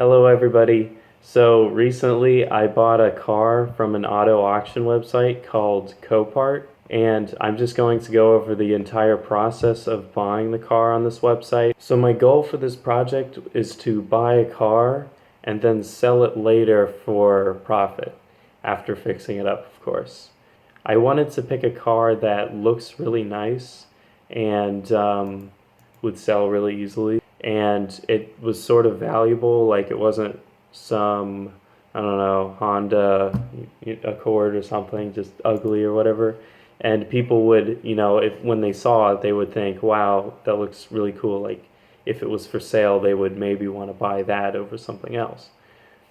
Hello, everybody. So recently I bought a car from an auto auction website called Copart, and I'm just going to go over the entire process of buying the car on this website. So my goal for this project is to buy a car and then sell it later for profit, after fixing it up, of course. I wanted to pick a car that looks really nice and would sell really easily, and it was sort of valuable. Like, it wasn't some, I don't know, Honda Accord or something, just ugly or whatever. And people would, if when they saw it, they would think, wow, that looks really cool. Like, if it was for sale, they would maybe want to buy that over something else.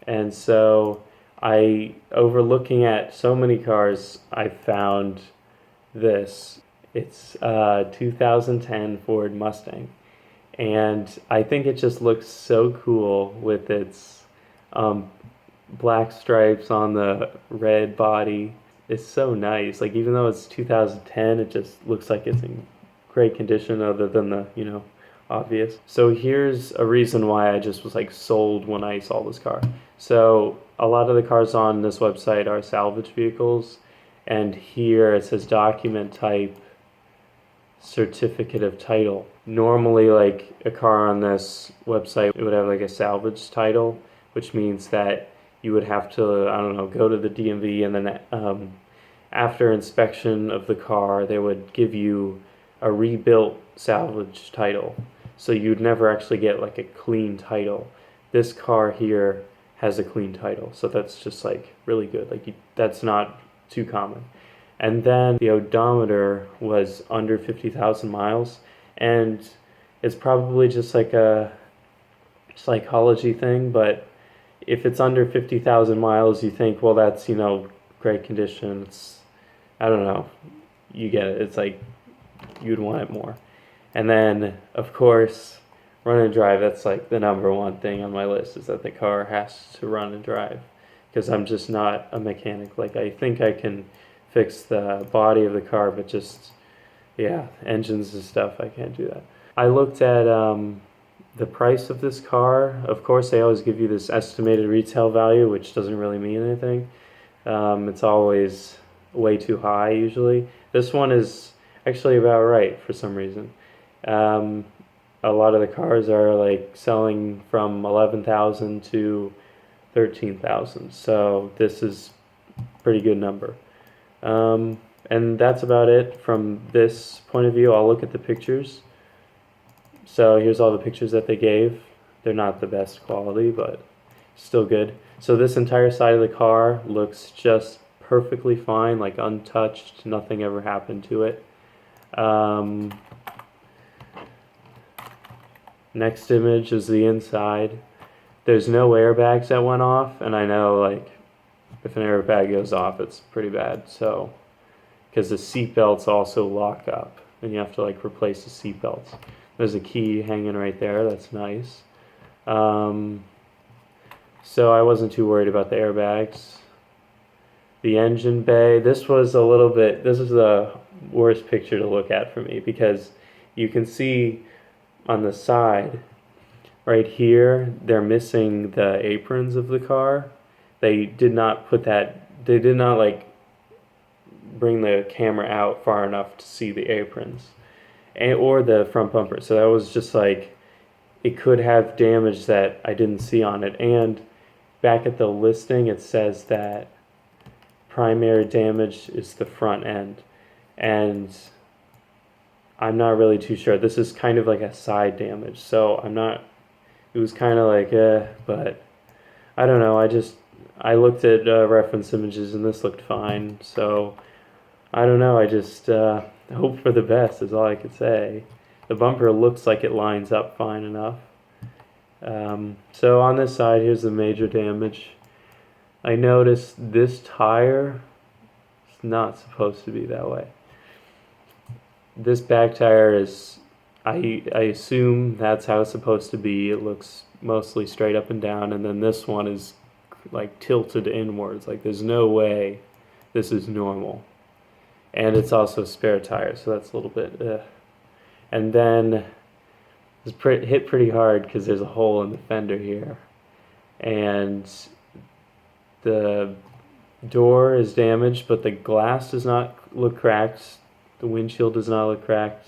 And so over looking at so many cars, I found this. It's a 2010 Ford Mustang, and I think it just looks so cool with its um, black stripes on the red body. It's so nice. Like, even though it's 2010, it just looks like it's in great condition, other than the obvious. So here's a reason why I just was like sold when I saw this car. So a lot of the cars on this website are salvage vehicles, and here it says document type certificate of title. Normally, like, a car on this website, it would have like a salvage title, which means that you would have to, I don't know, go to the DMV, and then after inspection of the car, they would give you a rebuilt salvage title. So you'd never actually get like a clean title. This car here has a clean title, so that's just like really good. Like, that's not too common. And then the odometer was under 50,000 miles, and it's probably just like a psychology thing, but if it's under 50,000 miles, you think, well, that's, great condition. I don't know, you get it. It's like you'd want it more. And then, of course, run and drive. That's like the number one thing on my list, is that the car has to run and drive, because I'm just not a mechanic. Like, I think I can fix the body of the car, but just, yeah, engines and stuff, I can't do that. I looked at the price of this car. Of course, they always give you this estimated retail value, which doesn't really mean anything. It's always way too high usually. This one is actually about right for some reason. A lot of the cars are like selling from 11,000 to 13,000, so this is a pretty good number. And that's about it from this point of view. I'll look at the pictures. So here's all the pictures that they gave. They're not the best quality, but still good. So this entire side of the car looks just perfectly fine, like untouched. Nothing ever happened to it. Next image is the inside. There's no airbags that went off, and I know, like, if an airbag goes off, it's pretty bad. So, because the seat belts also lock up, and you have to like replace the seat belts. There's a key hanging right there. That's nice. So I wasn't too worried about the airbags. The engine bay. This is the worst picture to look at for me, because you can see on the side right here, they're missing the aprons of the car. They did not like bring the camera out far enough to see the aprons or the front bumper. So that was just like, it could have damage that I didn't see on it. And back at the listing, it says that primary damage is the front end, and I'm not really too sure. This is kind of like a side damage, so it was kind of like, but I don't know. I looked at reference images, and this looked fine, so I don't know. I just hope for the best is all I could say. The bumper looks like it lines up fine enough. So on this side, here's the major damage. I noticed this tire is not supposed to be that way. This back tire is, I assume that's how it's supposed to be. It looks mostly straight up and down, and then this one is like tilted inwards. Like, there's no way this is normal. And it's also a spare tire, so that's a little bit And then it's hit pretty hard because there's a hole in the fender here. and the door is damaged, but the glass does not look cracked. The windshield does not look cracked.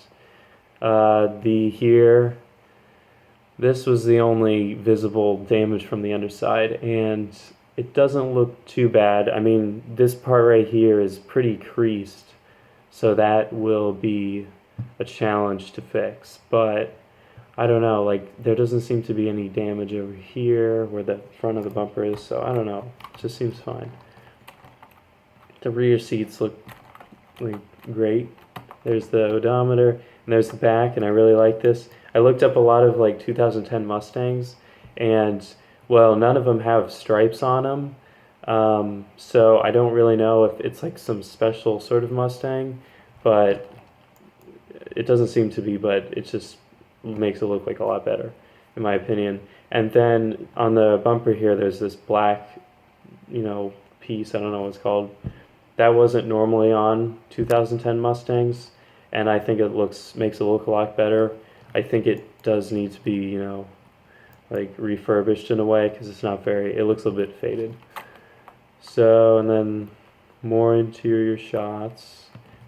This was the only visible damage from the underside, and it doesn't look too bad. I mean, this part right here is pretty creased, so that will be a challenge to fix. But I don't know, like there doesn't seem to be any damage over here where the front of the bumper is, so I don't know. It just seems fine. The rear seats look like great. There's the odometer, and there's the back, and I really like this. I looked up a lot of like 2010 Mustangs, and well, none of them have stripes on them. So I don't really know if it's like some special sort of Mustang, but it doesn't seem to be, but it just makes it look like a lot better, in my opinion. And then on the bumper here, there's this black, piece, I don't know what it's called. That wasn't normally on 2010 Mustangs, and I think it makes it look a lot better. I think it does need to be, like refurbished in a way because it looks a little bit faded. So, and then more interior shots.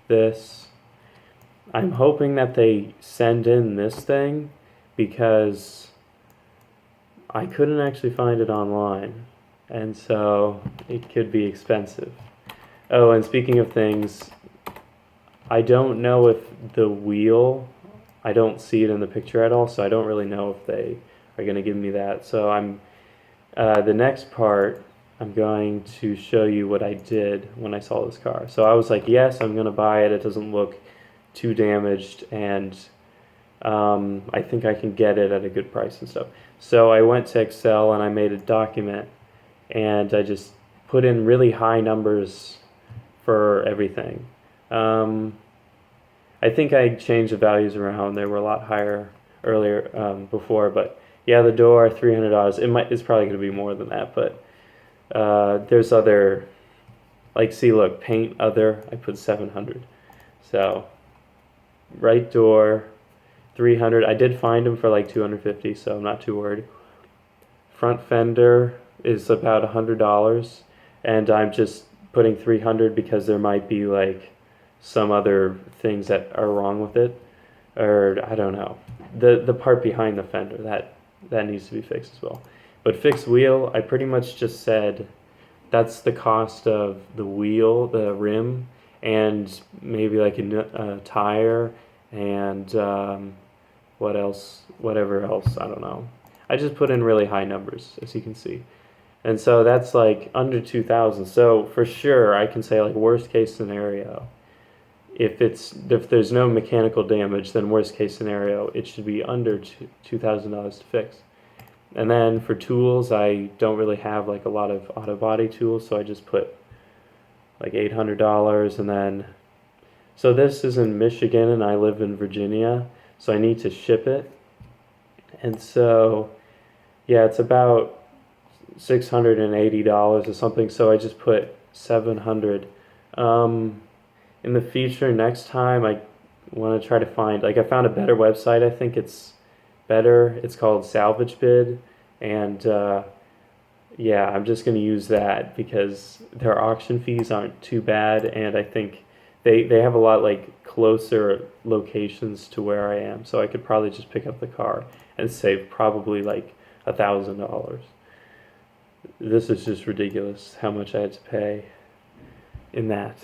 I'm hoping that they send in this thing because I couldn't actually find it online, and so it could be expensive. Oh, and speaking of things, I don't know if the wheel, I don't see it in the picture at all, so I don't really know if they are going to give me that. So the next part, I'm going to show you what I did when I saw this car. So I was like, yes, I'm going to buy it. It doesn't look too damaged, and I think I can get it at a good price and stuff. So I went to Excel and I made a document, and I just put in really high numbers for everything. I think I changed the values around. They were a lot higher earlier before, but yeah, the door $300. It's probably going to be more than that, but there's other, like, see, look, paint other. I put 700. So right door 300. I did find them for like 250, so I'm not too worried. Front fender is about $100, and I'm just putting 300 because there might be like some other things that are wrong with it, or I don't know. The part behind the fender that needs to be fixed as well. But fixed wheel, I pretty much just said that's the cost of the wheel, the rim, and maybe like a tire and whatever else, I don't know. I just put in really high numbers, as you can see. And so that's like under 2,000. So for sure, I can say like worst case scenario, if there's no mechanical damage, then worst case scenario, it should be under $2,000 to fix. And then for tools, I don't really have like a lot of auto body tools, so I just put like $800. And then, so this is in Michigan and I live in Virginia, so I need to ship it. And so, yeah, it's about $680 or something, so I just put 700. In the future, next time, I want to try to find, like, I found a better website. I think it's better. It's called Salvage Bid, and yeah, I'm just going to use that because their auction fees aren't too bad, and I think they have a lot like closer locations to where I am, so I could probably just pick up the car and save probably like $1,000. This is just ridiculous how much I had to pay in that.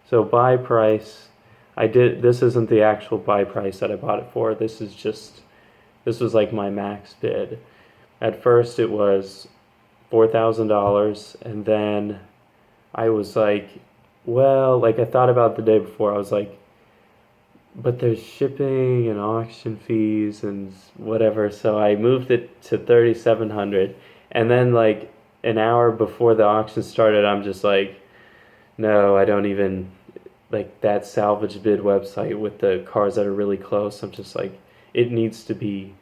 So buy price, this isn't the actual buy price that I bought it for. This was like my max bid. At first it was $4,000, and then I was like, well, like I thought about the day before. I was like, but there's shipping and auction fees and whatever, so I moved it to $3,700. And then like an hour before the auction started, I'm just like, no, I don't even, like that Salvage Bid website with the cars that are really close, I'm just like, it needs to be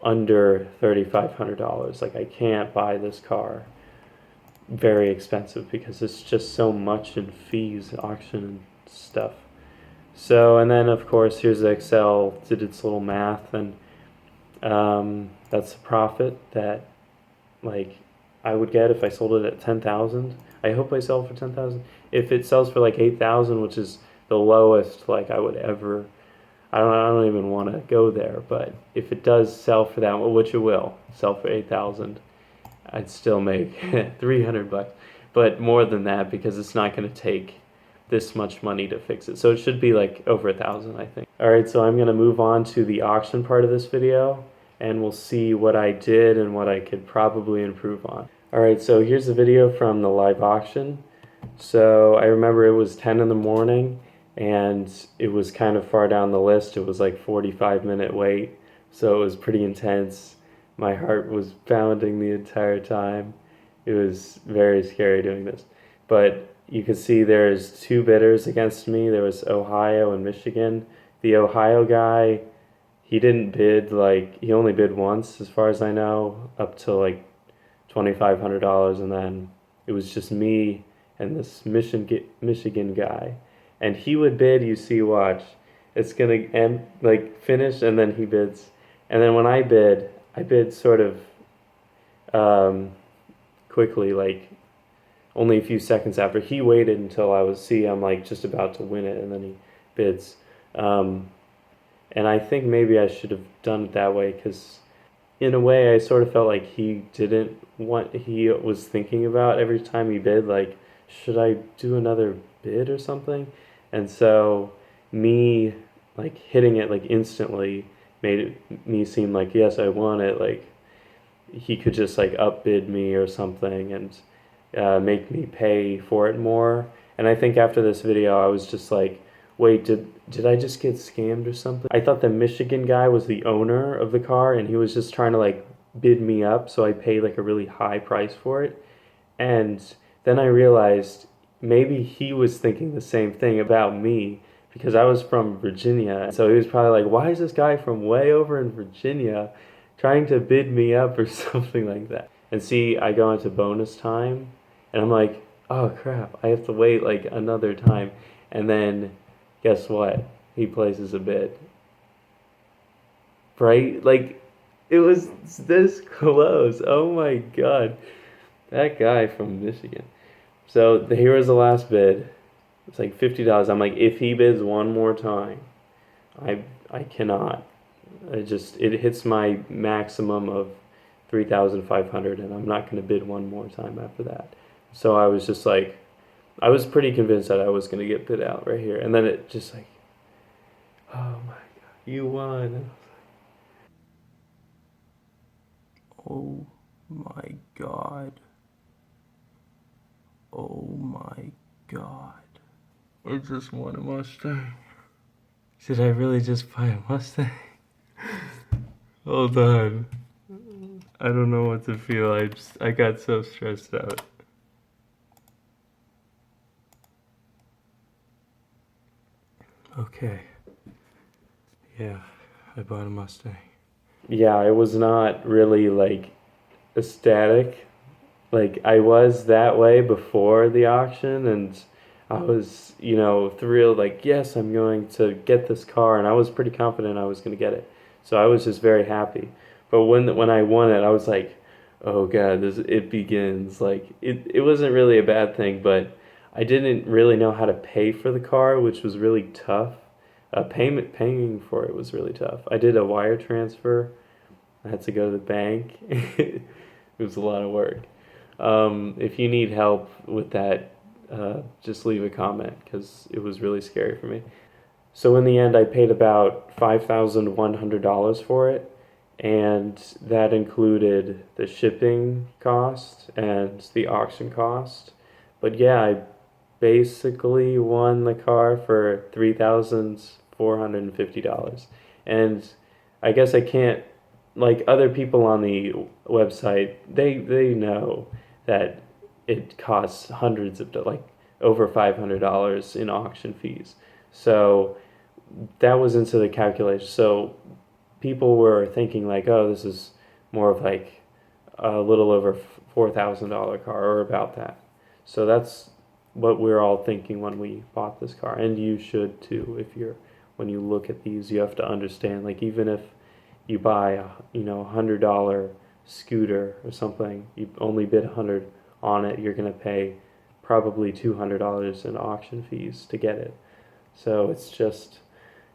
under $3,500. Like I can't buy this car very expensive because it's just so much in fees, auction and stuff. So, and then of course here's the Excel, did its little math, and that's the profit that like I would get if I sold it at 10,000. I hope I sell it for 10,000. If it sells for like 8,000, which is the lowest like I would ever, I don't even want to go there. But if it does sell for that, which it will sell for 8,000, I'd still make 300 bucks, but more than that because it's not going to take this much money to fix it. So it should be like over 1,000, I think. All right, so I'm going to move on to the auction part of this video, and we'll see what I did and what I could probably improve on. All right, so here's the video from the live auction. So I remember it was 10 in the morning, and it was kind of far down the list. It was like 45-minute wait, so it was pretty intense. My heart was pounding the entire time. It was very scary doing this. But you can see there's two bidders against me. There was Ohio and Michigan. The Ohio guy, he didn't bid, like, he only bid once as far as I know, up to like $2,500, and then it was just me and this Michigan guy. And he would bid, you see, watch. It's gonna end, like, finish, and then he bids. And then when I bid sort of quickly, like only a few seconds after. He waited until I'm like just about to win it, and then he bids. And I think maybe I should have done it that way because, in a way, I sort of felt like he was thinking about every time he bid, like, should I do another bid or something? And so me like hitting it like instantly made me seem like, yes, I want it. Like he could just like upbid me or something and make me pay for it more. And I think after this video, I was just like, wait, did I just get scammed or something? I thought the Michigan guy was the owner of the car, and he was just trying to like bid me up, so I paid like a really high price for it. And then I realized maybe he was thinking the same thing about me because I was from Virginia. So he was probably like, why is this guy from way over in Virginia trying to bid me up or something like that? And see, I go into bonus time and I'm like, oh crap, I have to wait like another time. And then guess what? He places a bid. Right? Like, it was this close. Oh my god. That guy from Michigan. So here was the last bid. It's like $50. I'm like, if he bids one more time, I cannot. It hits my maximum of 3,500, and I'm not going to bid one more time after that. So I was just like, I was pretty convinced that I was going to get bid out right here, and then it just like, oh my god, you won. Oh my god. Oh my god. I just won a Mustang. Did I really just buy a Mustang? Hold on. I don't know what to feel. I got so stressed out. Okay. Yeah, I bought a Mustang. Yeah, I was not really like ecstatic. Like I was that way before the auction, and I was, thrilled, like, yes, I'm going to get this car, and I was pretty confident I was going to get it. So I was just very happy. But when I won it, I was like, oh god, it begins. Like it wasn't really a bad thing, but I didn't really know how to pay for the car, which was really tough. Paying for it was really tough. I did a wire transfer. I had to go to the bank. It was a lot of work. If you need help with that, just leave a comment because it was really scary for me. So in the end, I paid about $5,100 for it, and that included the shipping cost and the auction cost. But yeah, I basically won the car for $3,450. And I guess I can't, like other people on the website, they know that it costs hundreds of like over $500 in auction fees. So that was into the calculation. So people were thinking like, oh, this is more of like a little over $4,000 car or about that. So that's what we're all thinking when we bought this car, and you should too. When you look at these, you have to understand, like, even if you buy a $100 scooter or something, you only bid 100 on it, you're going to pay probably $200 in auction fees to get it. So it's just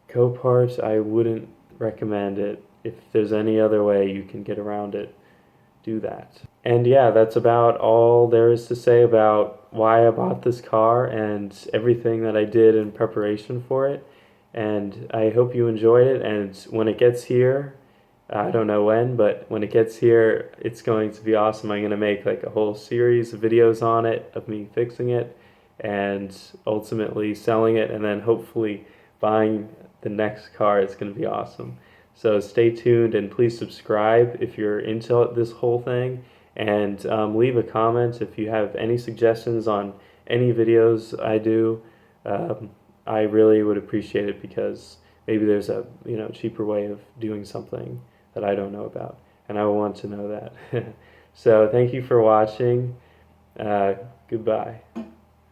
Copart. I wouldn't recommend it. If there's any other way you can get around it, do that. And yeah, that's about all there is to say about why I bought this car and everything that I did in preparation for it. And I hope you enjoyed it. And when it gets here, I don't know when, but when it gets here, it's going to be awesome. I'm going to make like a whole series of videos on it of me fixing it and ultimately selling it, and then hopefully buying the next car. It's going to be awesome. So stay tuned and please subscribe if you're into this whole thing, and leave a comment if you have any suggestions on any videos I do. I really would appreciate it, because maybe there's a cheaper way of doing something that I don't know about, and I want to know that. So thank you for watching. Goodbye.